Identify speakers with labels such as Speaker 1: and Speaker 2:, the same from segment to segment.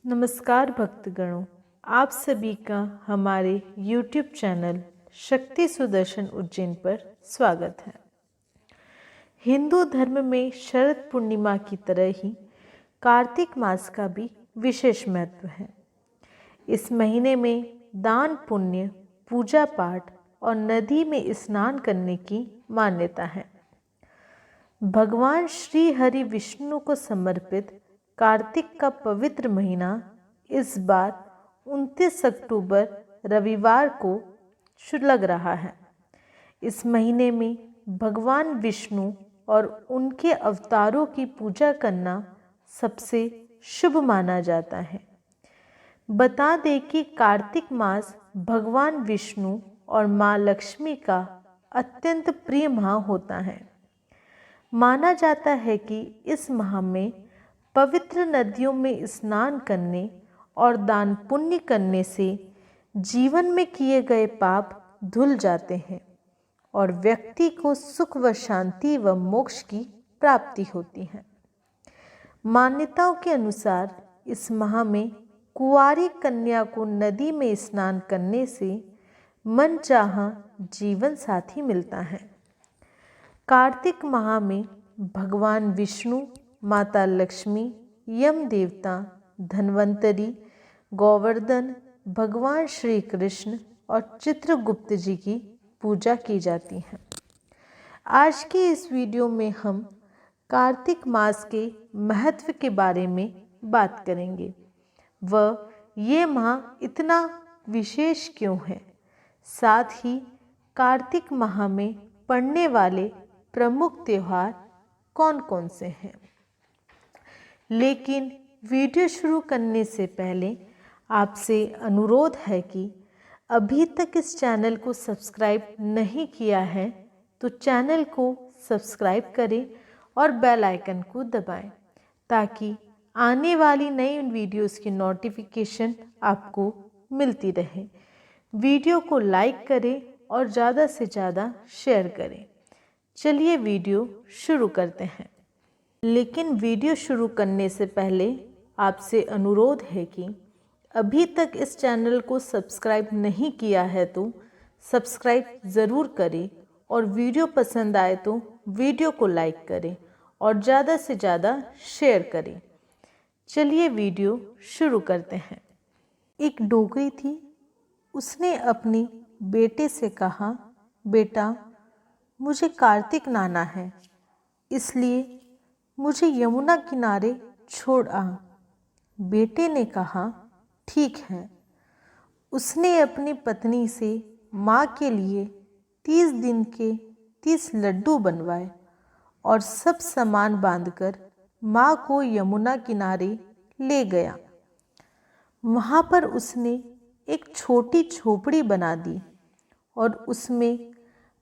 Speaker 1: नमस्कार भक्तगणों, आप सभी का हमारे YouTube चैनल शक्ति सुदर्शन उज्जैन पर स्वागत है। हिंदू धर्म में शरद पूर्णिमा की तरह ही कार्तिक मास का भी विशेष महत्व है। इस महीने में दान पुण्य, पूजा पाठ और नदी में स्नान करने की मान्यता है। भगवान श्री हरि विष्णु को समर्पित कार्तिक का पवित्र महीना इस बार 29 अक्टूबर रविवार को लग रहा है। इस महीने में भगवान विष्णु और उनके अवतारों की पूजा करना सबसे शुभ माना जाता है। बता दें कि कार्तिक मास भगवान विष्णु और माँ लक्ष्मी का अत्यंत प्रिय माह होता है। माना जाता है कि इस माह में पवित्र नदियों में स्नान करने और दान पुण्य करने से जीवन में किए गए पाप धुल जाते हैं और व्यक्ति को सुख व शांति व मोक्ष की प्राप्ति होती है। मान्यताओं के अनुसार इस माह में कुंवारी कन्या को नदी में स्नान करने से मनचाहा जीवन साथी मिलता है। कार्तिक माह में भगवान विष्णु, माता लक्ष्मी, यम देवता, धन्वंतरी, गोवर्धन, भगवान श्री कृष्ण और चित्रगुप्त जी की पूजा की जाती है। आज के इस वीडियो में हम कार्तिक मास के महत्व के बारे में बात करेंगे व ये माह इतना विशेष क्यों है, साथ ही कार्तिक माह में पड़ने वाले प्रमुख त्योहार कौन कौन से हैं। लेकिन वीडियो शुरू करने से पहले आपसे अनुरोध है कि अभी तक इस चैनल को सब्सक्राइब नहीं किया है तो चैनल को सब्सक्राइब करें और बेल आइकन को दबाएं ताकि आने वाली नई वीडियोस की नोटिफिकेशन आपको मिलती रहे। वीडियो को लाइक करें और ज़्यादा से ज़्यादा शेयर करें। चलिए वीडियो शुरू करते हैं। लेकिन वीडियो शुरू करने से पहले आपसे अनुरोध है कि अभी तक इस चैनल को सब्सक्राइब नहीं किया है तो सब्सक्राइब ज़रूर करें और वीडियो पसंद आए तो वीडियो को लाइक करें और ज़्यादा से ज़्यादा शेयर करें। चलिए वीडियो शुरू करते हैं। एक डोगरी थी, उसने अपने बेटे से कहा, बेटा मुझे कार्तिक नहाना है, इसलिए मुझे यमुना किनारे छोड़ आ। बेटे ने कहा, ठीक है। उसने अपनी पत्नी से माँ के लिए 30 दिन के 30 लड्डू बनवाए और सब सामान बांधकर माँ को यमुना किनारे ले गया। वहाँ पर उसने एक छोटी झोपड़ी बना दी और उसमें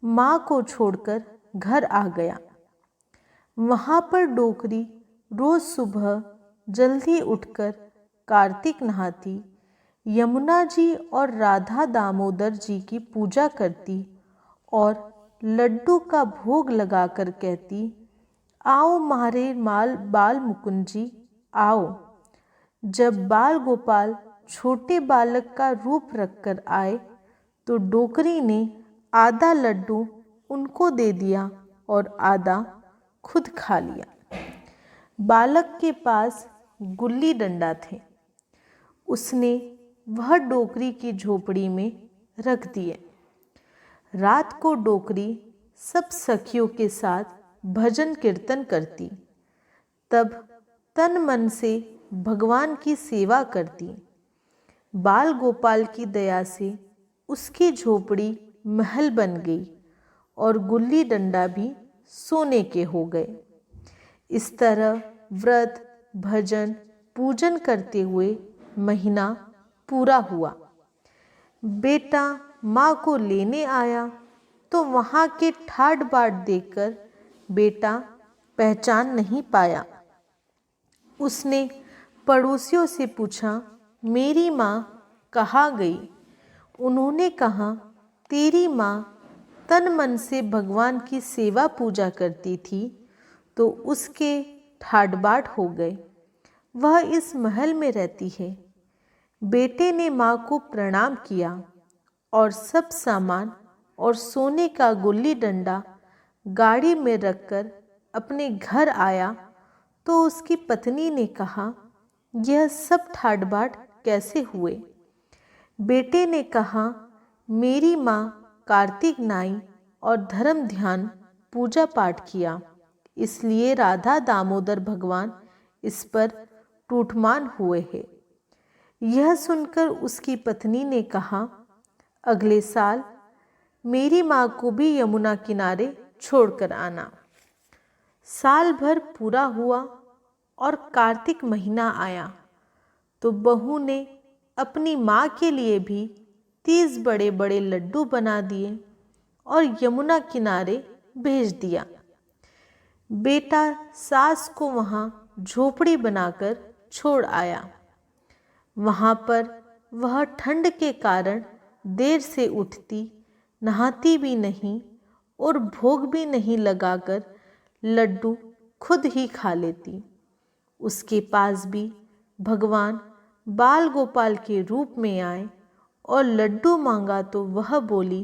Speaker 1: माँ को छोड़कर घर आ गया। वहाँ पर डोकरी रोज सुबह जल्दी उठकर कार्तिक नहाती, यमुना जी और राधा दामोदर जी की पूजा करती और लड्डू का भोग लगाकर कहती, आओ मारे बाल मुकुंद जी आओ। जब बाल गोपाल छोटे बालक का रूप रखकर आए तो डोकरी ने आधा लड्डू उनको दे दिया और आधा खुद खा लिया। बालक के पास गुल्ली डंडा थे, उसने वह डोकरी की झोपड़ी में रख दिए। रात को डोकरी सब सखियों के साथ भजन कीर्तन करती, तब तन मन से भगवान की सेवा करती। बाल गोपाल की दया से उसकी झोपड़ी महल बन गई और गुल्ली डंडा भी सोने के हो गए। इस तरह व्रत, भजन, पूजन करते हुए महीना पूरा हुआ। बेटा माँ को लेने आया तो वहाँ के ठाट बाट देखकर बेटा पहचान नहीं पाया। उसने पड़ोसियों से पूछा, मेरी माँ कहाँ गई? उन्होंने कहा, तेरी माँ तन मन से भगवान की सेवा पूजा करती थी तो उसके ठाट बाट हो गए। वह इस महल में रहती है। बेटे ने माँ को प्रणाम किया और सब सामान और सोने का गुल्ली डंडा गाड़ी में रखकर अपने घर आया तो उसकी पत्नी ने कहा, यह सब ठाट बाट कैसे हुए? बेटे ने कहा, मेरी माँ कार्तिक नाई और धर्म ध्यान पूजा पाठ किया, इसलिए राधा दामोदर भगवान इस पर टूटमान हुए हैं। यह सुनकर उसकी पत्नी ने कहा, अगले साल मेरी माँ को भी यमुना किनारे छोड़कर आना। साल भर पूरा हुआ और कार्तिक महीना आया तो बहू ने अपनी माँ के लिए भी 30 बड़े बड़े लड्डू बना दिए और यमुना किनारे भेज दिया। बेटा सास को वहाँ झोपड़ी बनाकर छोड़ आया। वहाँ पर वह ठंड के कारण देर से उठती, नहाती भी नहीं और भोग भी नहीं लगाकर लड्डू खुद ही खा लेती। उसके पास भी भगवान बाल गोपाल के रूप में आए और लड्डू मांगा तो वह बोली,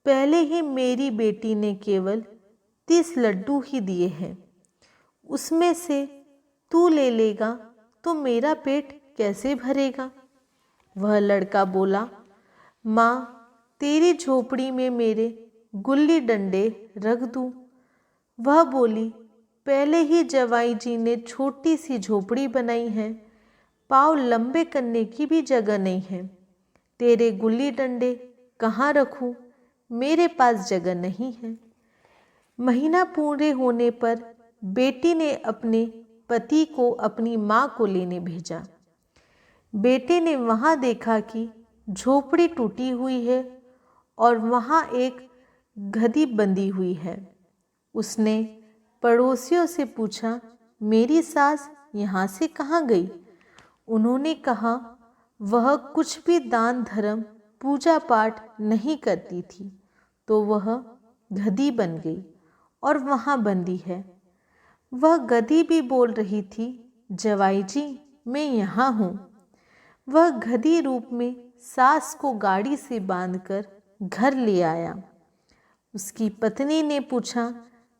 Speaker 1: पहले ही मेरी बेटी ने केवल 30 लड्डू ही दिए हैं, उसमें से तू ले लेगा तो मेरा पेट कैसे भरेगा? वह लड़का बोला, माँ तेरी झोपड़ी में मेरे गुल्ली डंडे रख दूँ? वह बोली, पहले ही जवाई जी ने छोटी सी झोपड़ी बनाई है, पाँव लंबे करने की भी जगह नहीं है। तेरे गुल्ली डंडे कहाँ रखूं? मेरे पास जगह नहीं है। महीना पूरे होने पर बेटी ने अपने पति को अपनी माँ को लेने भेजा। बेटे ने वहाँ देखा कि झोपड़ी टूटी हुई है और वहाँ एक गधी बंधी हुई है। उसने पड़ोसियों से पूछा, मेरी सास यहाँ से कहाँ गई? उन्होंने कहा, वह कुछ भी दान धर्म पूजा पाठ नहीं करती थी तो वह गधी बन गई और वहाँ बंदी है। वह गधी भी बोल रही थी, जवाई जी मैं यहाँ हूँ। वह गधी रूप में सास को गाड़ी से बांधकर घर ले आया। उसकी पत्नी ने पूछा,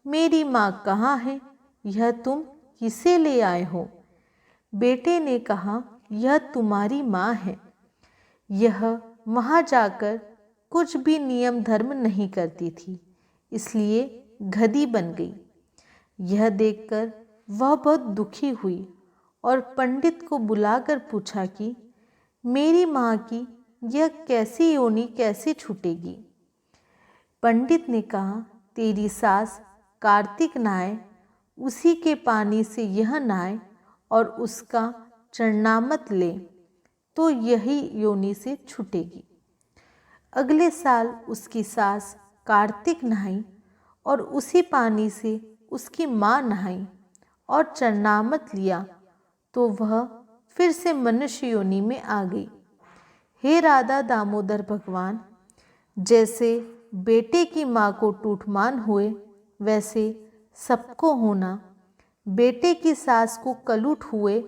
Speaker 1: मेरी माँ कहाँ है? यह तुम किसे ले आए हो? बेटे ने कहा, यह तुम्हारी माँ है। यह वहाँ जाकर कुछ भी नियम धर्म नहीं करती थी, इसलिए गधी बन गई। यह देखकर वह बहुत दुखी हुई और पंडित को बुलाकर पूछा कि मेरी माँ की यह कैसी योनि कैसे छूटेगी? पंडित ने कहा, तेरी सास कार्तिक नहाए, उसी के पानी से यह नहाए और उसका चरणामत ले तो यही योनि से छूटेगी। अगले साल उसकी सास कार्तिक नहाई और उसी पानी से उसकी माँ नहाई और चरणामत लिया तो वह फिर से मनुष्य योनि में आ गई। हे राधा दामोदर भगवान, जैसे बेटे की माँ को टूटमान हुए वैसे सबको होना, बेटे की सास को कलूट हुए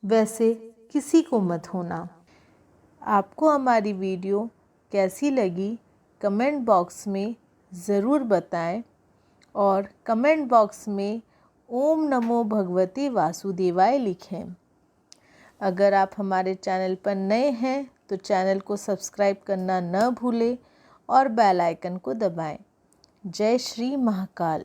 Speaker 1: वैसे किसी को मत होना। आपको हमारी वीडियो कैसी लगी कमेंट बॉक्स में ज़रूर बताएं और कमेंट बॉक्स में ओम नमो भगवते वासुदेवाय लिखें। अगर आप हमारे चैनल पर नए हैं तो चैनल को सब्सक्राइब करना न भूलें और बेल आइकन को दबाएं। जय श्री महाकाल।